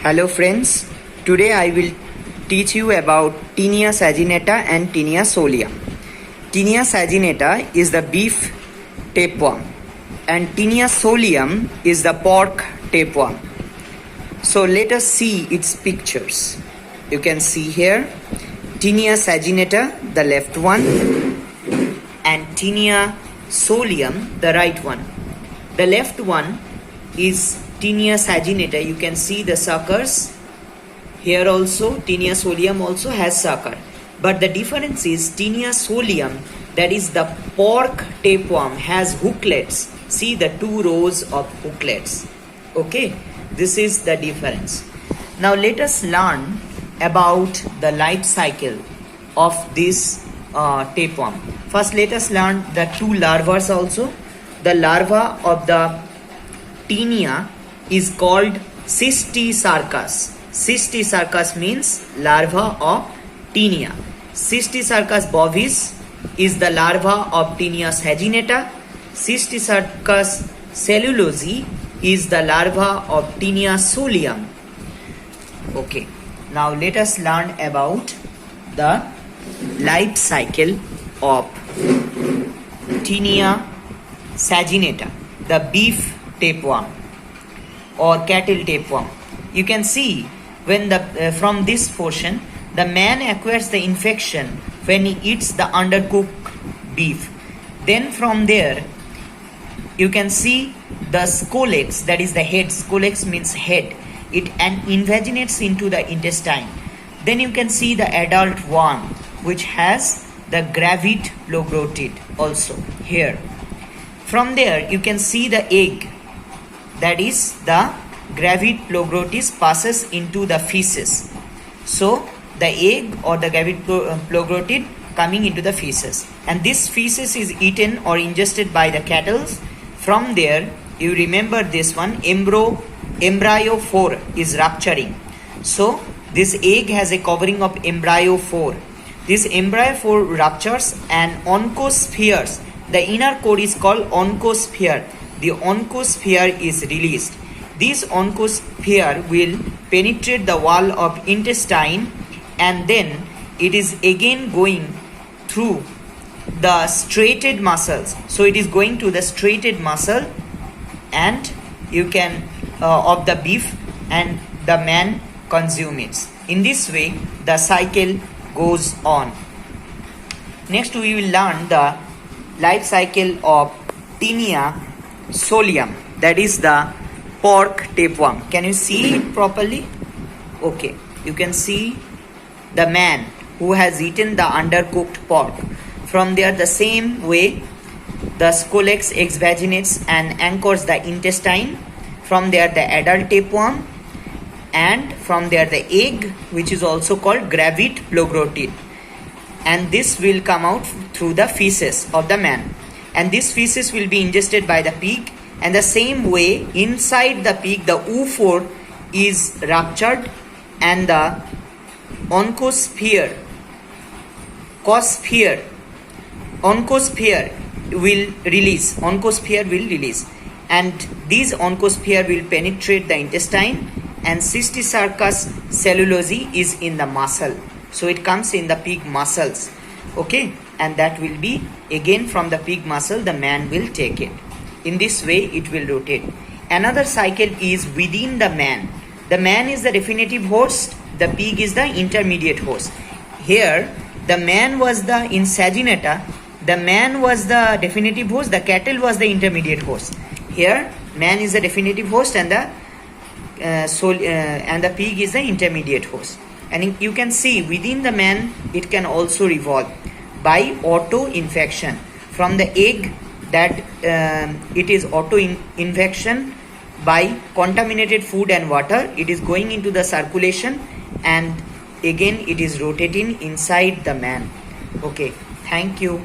Hello friends, today I will teach you about Tinea saginata and Tinea solium. Tinea saginata is the beef tapeworm and Tinea solium is the pork tapeworm. So let us see its pictures. You can see here Tinea saginata, the left one, and Tinea solium, the right one. The left one is Tinea saginata. You can see the suckers. Here also Tinea solium also has sucker. But the difference is Tinea solium, that is the pork tapeworm, has hooklets. See the 2 rows of hooklets. Okay, this is the difference. Now let us learn about the life cycle of this tapeworm. First let us learn the 2 larvae also. The larva of the Tinea is called Cystosarcus. Cystosarcus means larva of Tinea. Cystosarcus bovis is the larva of Tinea saginata. Cystosarcus cellulosae is the larva of Tinea solium. Okay, now let us learn about the life cycle of Tinea saginata, the beef tapeworm or cattle tapeworm. You can see when from this portion the man acquires the infection when he eats the undercooked beef. Then from there you can see the scolex, that is the head. Scolex means head. It invaginates into the intestine. Then you can see the adult worm which has the gravid ploglotid also here. From there you can see the egg, that is the gravid ploglottis passes into the feces. So the egg or the gravid ploglotid coming into the feces, and this feces is eaten or ingested by the cattle. From there you remember this one, embryo 4 is rupturing. So this egg has a covering of embryo 4. This embryo 4 ruptures and oncospheres. The inner core is called oncosphere. The oncosphere is released. This oncosphere will penetrate the wall of intestine, and then it is again going through the striated muscles. So it is going to the striated muscle and you can of the beef, and the man consume it. In this way the cycle goes on. Next we will learn the life cycle of Tinea solium, that is the pork tapeworm. Can you see it properly? Okay, you can see the man who has eaten the undercooked pork. From there the same way the scolex exvaginates and anchors the intestine. From there the adult tapeworm, and from there the egg, which is also called gravid ploglotid, and this will come out through the feces of the man, and this feces will be ingested by the pig. And the same way inside the pig the oophore is ruptured and the oncosphere will release, and this oncosphere will penetrate the intestine, and Cystosarcus cellulosae is in the muscle, so it comes in the pig muscles. Okay, and that will be again from the pig muscle the man will take it. In this way it will rotate. Another cycle is within the man. The man is the definitive host, the pig is the intermediate host. Here the man was the in saginata, the man was the definitive host, the cattle was the intermediate host. Here man is the definitive host and the and the pig is the intermediate host. And you can see within the man it can also revolve by auto-infection. From the egg, that it is auto-infection by contaminated food and water. It is going into the circulation and again it is rotating inside the man. Okay, thank you.